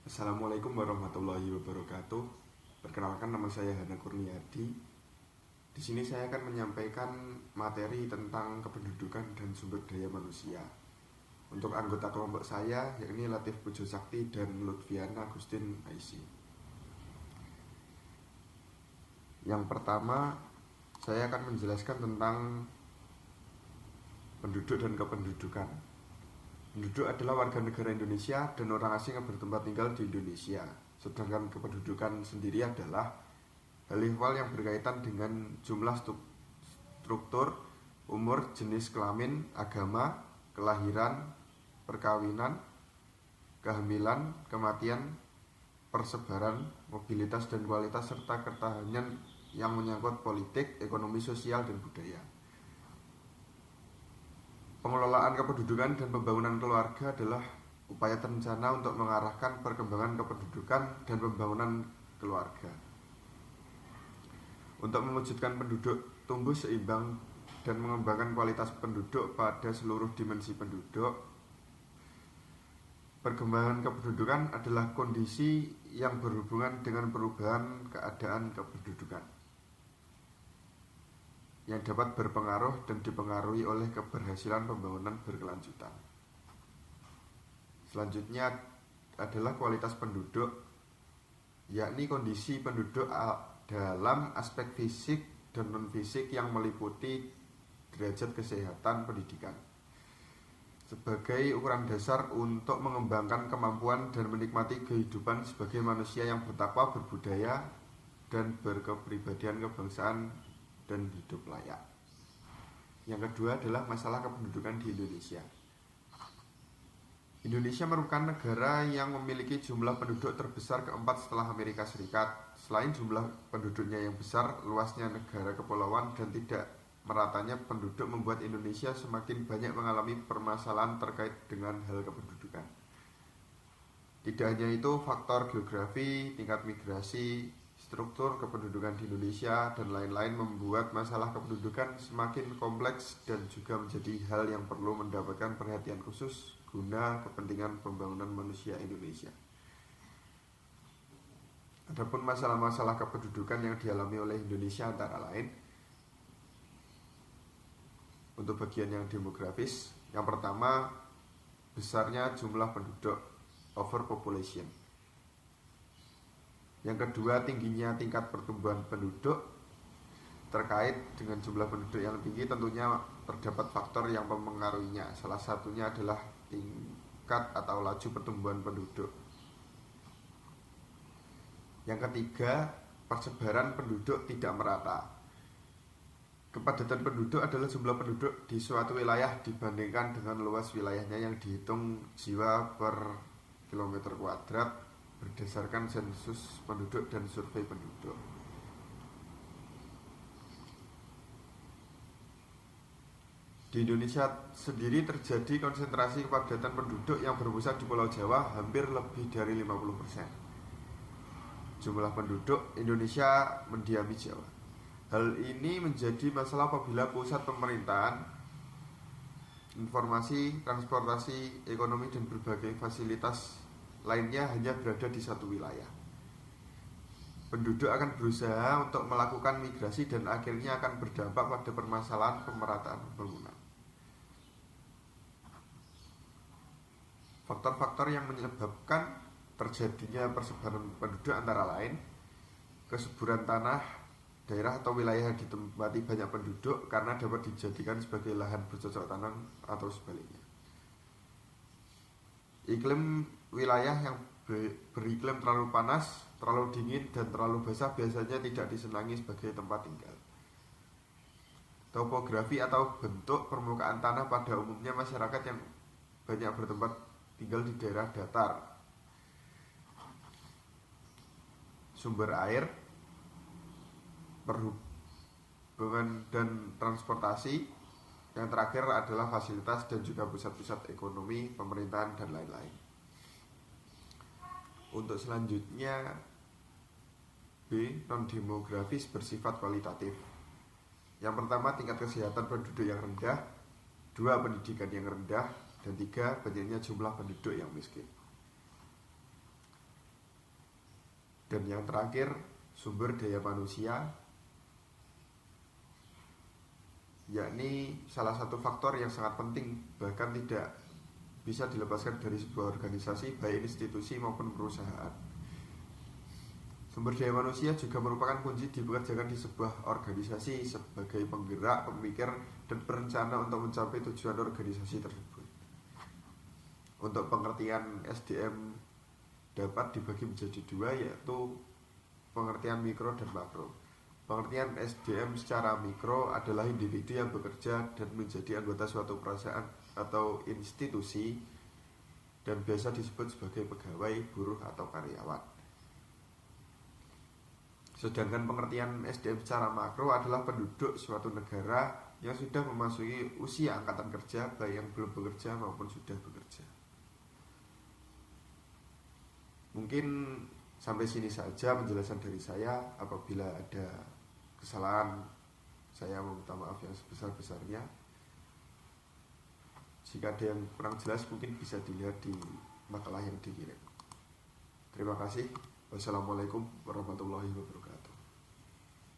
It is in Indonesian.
Assalamualaikum warahmatullahi wabarakatuh. Perkenalkan, nama saya Hana Kurniadi. Di sini saya akan menyampaikan materi tentang kependudukan dan sumber daya manusia. Untuk anggota kelompok saya, yakni Latif Pujo Sakti dan Lutfiana Agustin Aisy. Yang pertama, saya akan menjelaskan tentang penduduk dan kependudukan. Penduduk adalah warga negara Indonesia dan orang asing yang bertempat tinggal di Indonesia. Sedangkan kependudukan sendiri adalah hal ehwal yang berkaitan dengan jumlah struktur, umur, jenis kelamin, agama, kelahiran, perkawinan, kehamilan, kematian, persebaran, mobilitas dan kualitas serta ketahanan yang menyangkut politik, ekonomi, sosial, dan budaya. Pengelolaan kependudukan dan pembangunan keluarga adalah upaya terencana untuk mengarahkan perkembangan kependudukan dan pembangunan keluarga. Untuk mewujudkan penduduk tumbuh seimbang dan mengembangkan kualitas penduduk pada seluruh dimensi penduduk, perkembangan kependudukan adalah kondisi yang berhubungan dengan perubahan keadaan kependudukan yang dapat berpengaruh dan dipengaruhi oleh keberhasilan pembangunan berkelanjutan. Selanjutnya adalah kualitas penduduk, yakni kondisi penduduk dalam aspek fisik dan non-fisik yang meliputi derajat kesehatan pendidikan sebagai ukuran dasar untuk mengembangkan kemampuan dan menikmati kehidupan sebagai manusia yang bertakwa, berbudaya, dan berkepribadian kebangsaan dan hidup layak. Yang kedua adalah masalah kependudukan di Indonesia. Indonesia merupakan negara yang memiliki jumlah penduduk terbesar keempat setelah Amerika Serikat. Selain jumlah penduduknya yang besar, luasnya negara kepulauan dan tidak meratanya penduduk membuat Indonesia semakin banyak mengalami permasalahan terkait dengan hal kependudukan. Tidak hanya itu, faktor geografi, tingkat migrasi, struktur kependudukan di Indonesia, dan lain-lain membuat masalah kependudukan semakin kompleks dan juga menjadi hal yang perlu mendapatkan perhatian khusus guna kepentingan pembangunan manusia Indonesia. Adapun masalah-masalah kependudukan yang dialami oleh Indonesia antara lain, untuk bagian yang demografis, yang pertama, besarnya jumlah penduduk, overpopulation. Yang kedua, tingginya tingkat pertumbuhan penduduk. Terkait dengan jumlah penduduk yang tinggi, tentunya terdapat faktor yang mempengaruhinya. Salah satunya adalah tingkat atau laju pertumbuhan penduduk. Yang ketiga, persebaran penduduk tidak merata. Kepadatan penduduk adalah jumlah penduduk di suatu wilayah dibandingkan dengan luas wilayahnya yang dihitung jiwa per kilometer kuadrat berdasarkan sensus penduduk dan survei penduduk. Di Indonesia sendiri terjadi konsentrasi kepadatan penduduk yang berpusat di Pulau Jawa hampir lebih dari 50%. Jumlah penduduk Indonesia mendiami Jawa. Hal ini menjadi masalah apabila pusat pemerintahan, informasi, transportasi, ekonomi, dan berbagai fasilitas lainnya hanya berada di satu wilayah. Penduduk akan berusaha untuk melakukan migrasi dan akhirnya akan berdampak pada permasalahan pemerataan pembangunan. Faktor-faktor yang menyebabkan terjadinya persebaran penduduk antara lain kesuburan tanah, daerah atau wilayah yang ditempati banyak penduduk karena dapat dijadikan sebagai lahan bercocok tanam atau sebaliknya. Iklim wilayah yang beriklim terlalu panas, terlalu dingin, dan terlalu basah biasanya tidak disenangi sebagai tempat tinggal. Topografi atau bentuk permukaan tanah pada umumnya masyarakat yang banyak bertempat tinggal di daerah datar. Sumber air, perhubungan dan transportasi. Yang terakhir adalah fasilitas dan juga pusat-pusat ekonomi, pemerintahan, dan lain-lain. Untuk selanjutnya, B. Non-demografis bersifat kualitatif. Yang pertama, tingkat kesehatan penduduk yang rendah. 2. Pendidikan yang rendah. Dan 3. Banyaknya jumlah penduduk yang miskin. Dan yang terakhir, sumber daya manusia, yakni salah satu faktor yang sangat penting, bahkan tidak bisa dilepaskan dari sebuah organisasi, baik institusi maupun perusahaan. Sumber daya manusia juga merupakan kunci dipekerjakan di sebuah organisasi sebagai penggerak, pemikir, dan perencana untuk mencapai tujuan organisasi tersebut. Untuk pengertian SDM dapat dibagi menjadi dua, yaitu pengertian mikro dan makro. Pengertian SDM secara mikro adalah individu yang bekerja dan menjadi anggota suatu perusahaan atau institusi dan biasa disebut sebagai pegawai, buruh, atau karyawan. Sedangkan pengertian SDM secara makro adalah penduduk suatu negara yang sudah memasuki usia angkatan kerja, baik yang belum bekerja maupun sudah bekerja. Mungkin sampai sini saja penjelasan dari saya. Apabila ada kesalahan, saya meminta maaf yang sebesar-besarnya. Jika ada yang kurang jelas, mungkin bisa dilihat di makalah yang dikirim. Terima kasih. Wassalamualaikum warahmatullahi wabarakatuh.